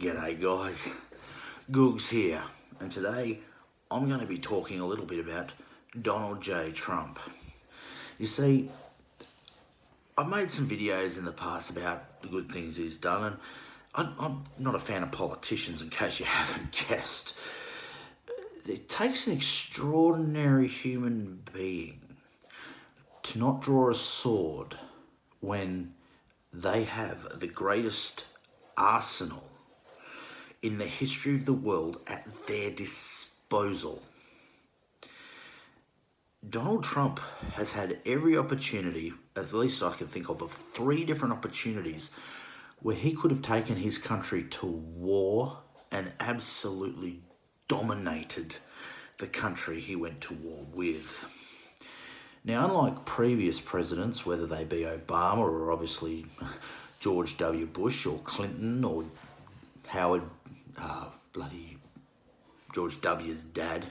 G'day guys, Googs here, and today I'm going to be talking a little bit about Donald J. Trump. You see, I've made some videos in the past about the good things he's done, and I'm not a fan of politicians, in case you haven't guessed. It takes an extraordinary human being to not draw a sword when they have the greatest arsenal in the history of the world at their disposal. Donald Trump has had every opportunity, at least I can think of 3 different opportunities, where he could have taken his country to war and absolutely dominated the country he went to war with. Now, unlike previous presidents, whether they be Obama or obviously George W. Bush or Clinton or Howard, bloody George W.'s dad,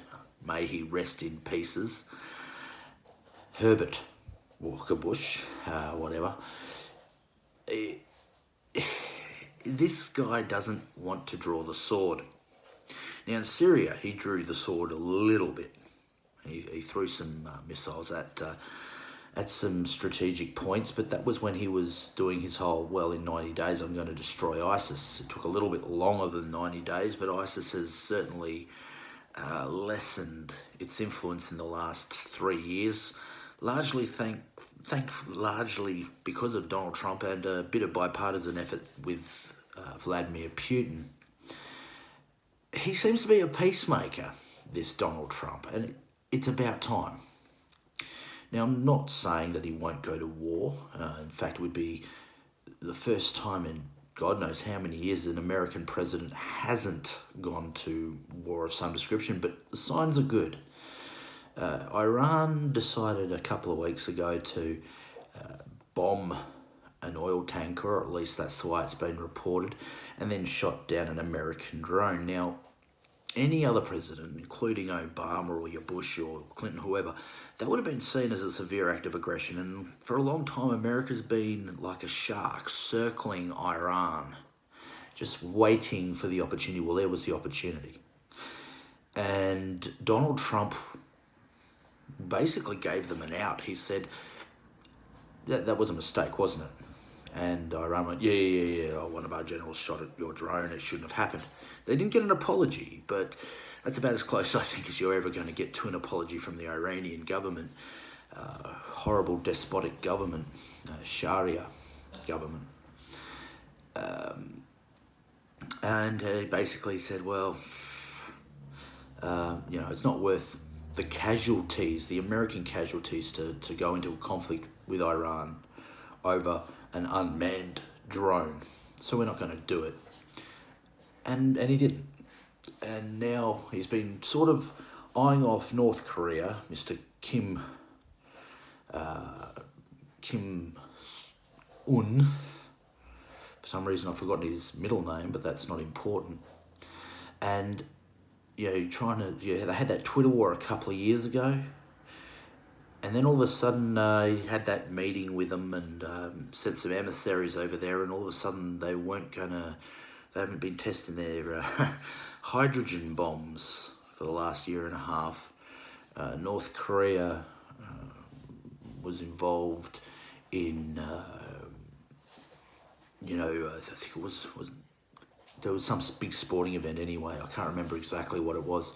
may he rest in pieces, Herbert Walker Bush, whatever. This guy doesn't want to draw the sword. Now in Syria, he drew the sword a little bit. He threw some missiles at some strategic points, but that was when he was doing his whole, well, in 90 days I'm going to destroy ISIS. It took a little bit longer than 90 days, but ISIS has certainly lessened its influence in the last 3 years, largely largely because of Donald Trump and a bit of bipartisan effort with Vladimir Putin. He seems to be a peacemaker, this Donald Trump, and it's about time. Now, I'm not saying that he won't go to war. In fact, it would be the first time in God knows how many years an American president hasn't gone to war of some description, but the signs are good. Iran decided a couple of weeks ago to bomb an oil tanker, or at least that's the way it's been reported, and then shot down an American drone. Now, any other president, including Obama or your Bush or Clinton, whoever, that would have been seen as a severe act of aggression. And for a long time, America's been like a shark circling Iran, just waiting for the opportunity. Well, there was the opportunity. And Donald Trump basically gave them an out. He said, that was a mistake, wasn't it? And Iran went, yeah, one of our generals shot at your drone, it shouldn't have happened. They didn't get an apology, but that's about as close, I think, as you're ever going to get to an apology from the Iranian government. Horrible despotic government, Sharia government. And he basically said, well, it's not worth the casualties, the American casualties, to go into a conflict with Iran over an unmanned drone. So we're not going to do it. And he didn't. And now he's been sort of eyeing off North Korea, Mr. Kim Un. For some reason I've forgotten his middle name, but that's not important. And they had that Twitter war a couple of years ago. And then all of a sudden, he had that meeting with them and sent some emissaries over there, and all of a sudden they haven't been testing their hydrogen bombs for the last year and a half. North Korea was involved in, I think it was there was some big sporting event anyway. I can't remember exactly what it was.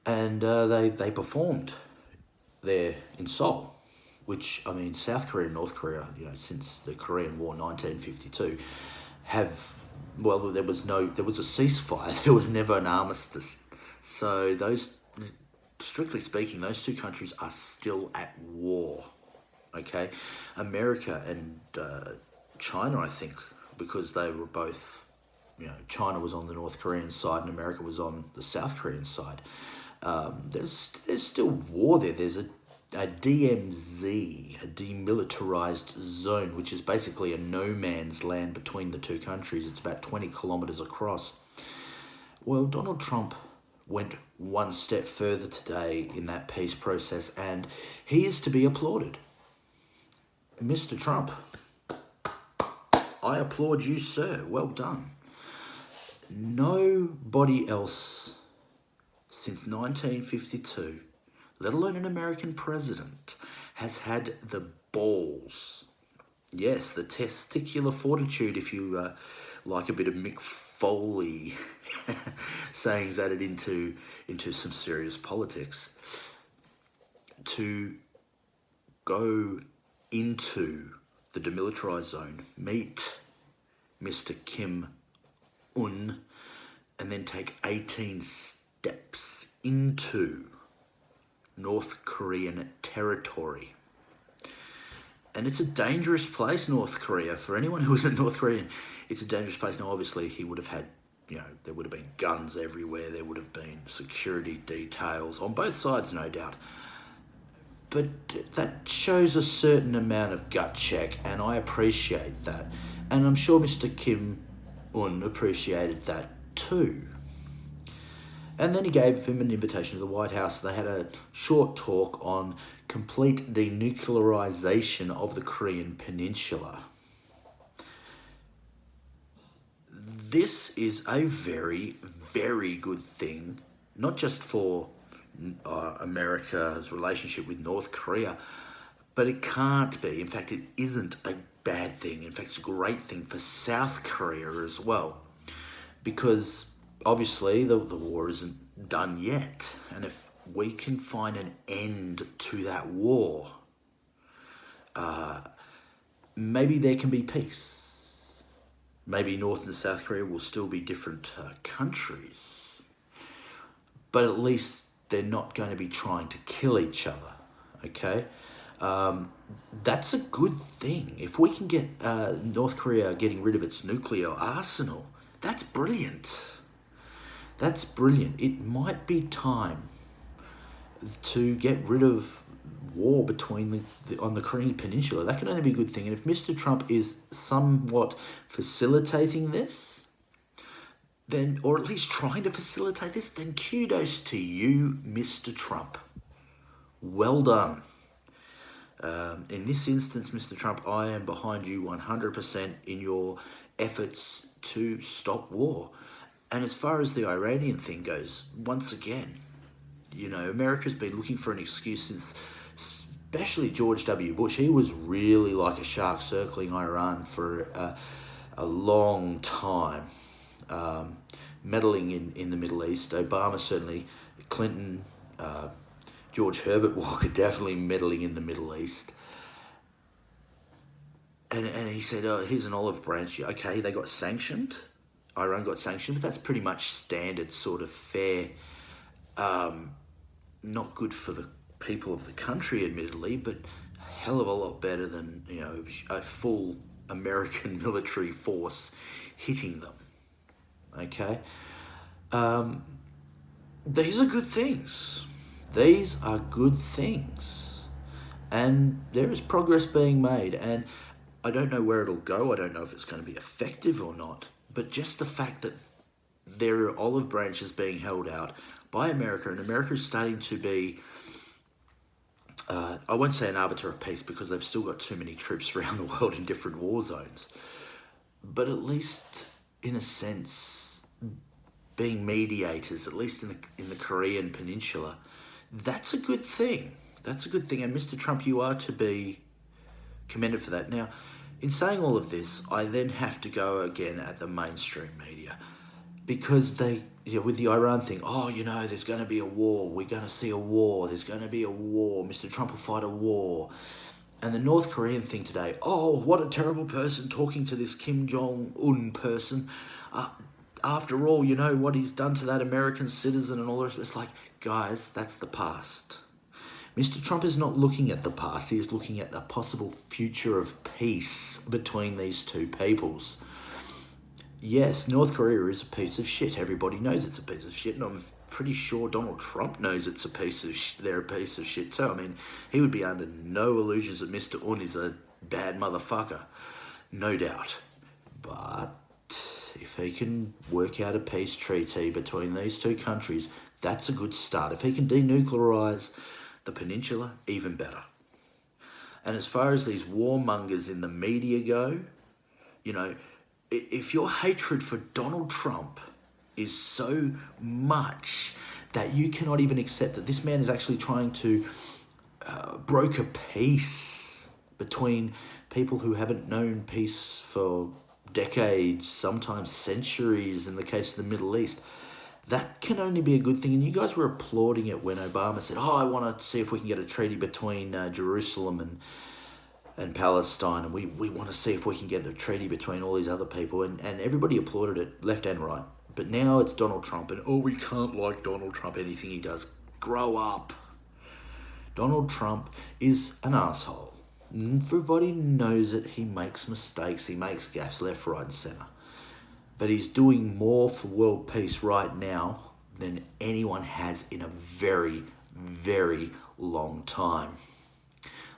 And they performed there in Seoul, which, I mean, South Korea and North Korea, since the Korean War 1952, there was a ceasefire. There was never an armistice. So strictly speaking, those 2 countries are still at war, okay? America and China, I think, because they were both, China was on the North Korean side and America was on the South Korean side. There's still war there. There's a DMZ, a demilitarized zone, which is basically a no man's land between the 2 countries. It's about 20 kilometers across. Well, Donald Trump went one step further today in that peace process, and he is to be applauded. Mr. Trump, I applaud you, sir. Well done. nobody else since 1952, let alone an American president, has had the balls, yes, the testicular fortitude, if you like a bit of Mick Foley sayings added into some serious politics, to go into the demilitarized zone, meet Mr. Kim Un, and then take 18 steps into North Korean territory. And it's a dangerous place, North Korea. For anyone who isn't North Korean, it's a dangerous place. Now, obviously, he would have had, there would have been guns everywhere. There would have been security details on both sides, no doubt. But that shows a certain amount of gut check, and I appreciate that. And I'm sure Mr. Kim Un appreciated that too. And then he gave him an invitation to the White House. They had a short talk on complete denuclearization of the Korean Peninsula. This is a very, very good thing, not just for America's relationship with North Korea, but it can't be. In fact, it isn't a bad thing. In fact, it's a great thing for South Korea as well, because obviously the war isn't done yet. And if we can find an end to that war, maybe there can be peace. Maybe North and South Korea will still be different countries, but at least they're not going to be trying to kill each other, okay? That's a good thing. If we can get North Korea getting rid of its nuclear arsenal, that's brilliant. That's brilliant. It might be time to get rid of war between on the Korean Peninsula. That can only be a good thing. And if Mr. Trump is somewhat facilitating this, then, or at least trying to facilitate this, then kudos to you, Mr. Trump. Well done. In this instance, Mr. Trump, I am behind you 100% in your efforts to stop war. And as far as the Iranian thing goes, once again, America's been looking for an excuse since, especially George W. Bush. He was really like a shark circling Iran for a long time. Meddling in the Middle East. Obama certainly, Clinton, George Herbert Walker definitely meddling in the Middle East. And he said, here's an olive branch. Okay, they got sanctioned. Iran got sanctioned, but that's pretty much standard sort of fare. Not good for the people of the country, admittedly, but a hell of a lot better than, a full American military force hitting them. Okay? These are good things. These are good things. And there is progress being made. And I don't know where it'll go. I don't know if it's going to be effective or not. But just the fact that there are olive branches being held out by America, and America is starting to be, I won't say an arbiter of peace because they've still got too many troops around the world in different war zones. But at least, in a sense, being mediators, at least in the Korean Peninsula, that's a good thing. That's a good thing. And Mr. Trump, you are to be commended for that. Now, in saying all of this, I then have to go again at the mainstream media, because they, with the Iran thing, there's going to be a war. We're going to see a war. There's going to be a war. Mr. Trump will fight a war. And the North Korean thing today, what a terrible person talking to this Kim Jong-un person. After all, what he's done to that American citizen and all the rest. It's like, guys, that's the past. Mr. Trump is not looking at the past. He is looking at the possible future of peace between these two peoples. Yes, North Korea is a piece of shit. Everybody knows it's a piece of shit, and I'm pretty sure Donald Trump knows it's a piece of they're a piece of shit too. I mean, he would be under no illusions that Mr. Un is a bad motherfucker. No doubt. But if he can work out a peace treaty between these two countries, that's a good start. If he can denuclearize the peninsula, even better. And as far as these warmongers in the media go, if your hatred for Donald Trump is so much that you cannot even accept that this man is actually trying to broker peace between people who haven't known peace for decades, sometimes centuries in the case of the Middle East. That can only be a good thing. And you guys were applauding it when Obama said, I want to see if we can get a treaty between Jerusalem and Palestine, and we want to see if we can get a treaty between all these other people. And everybody applauded it, left and right. But now it's Donald Trump, and we can't like Donald Trump, anything he does. Grow up. Donald Trump is an asshole. Everybody knows it. He makes mistakes. He makes gaffes left, right, and centre. But he's doing more for world peace right now than anyone has in a very, very long time.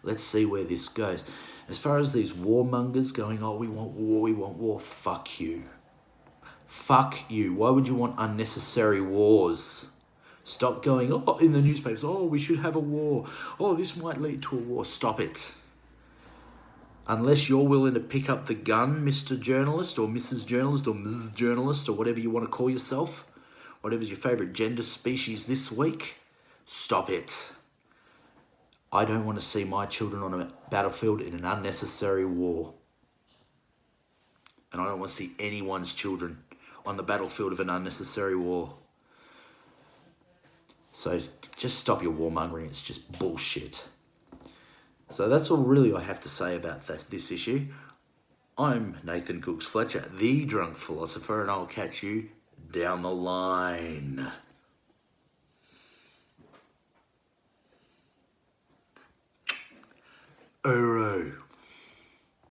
Let's see where this goes. As far as these warmongers going, we want war, fuck you. Fuck you. Why would you want unnecessary wars? Stop going, in the newspapers, we should have a war. This might lead to a war. Stop it. Unless you're willing to pick up the gun, Mr. Journalist or Mrs. Journalist or Ms. Journalist or whatever you want to call yourself, whatever's your favourite gender species this week, stop it. I don't want to see my children on a battlefield in an unnecessary war. And I don't want to see anyone's children on the battlefield of an unnecessary war. So just stop your warmongering. It's just bullshit. So that's all really I have to say about this issue. I'm Nathan Cooks Fletcher, the drunk philosopher, and I'll catch you down the line. Oro.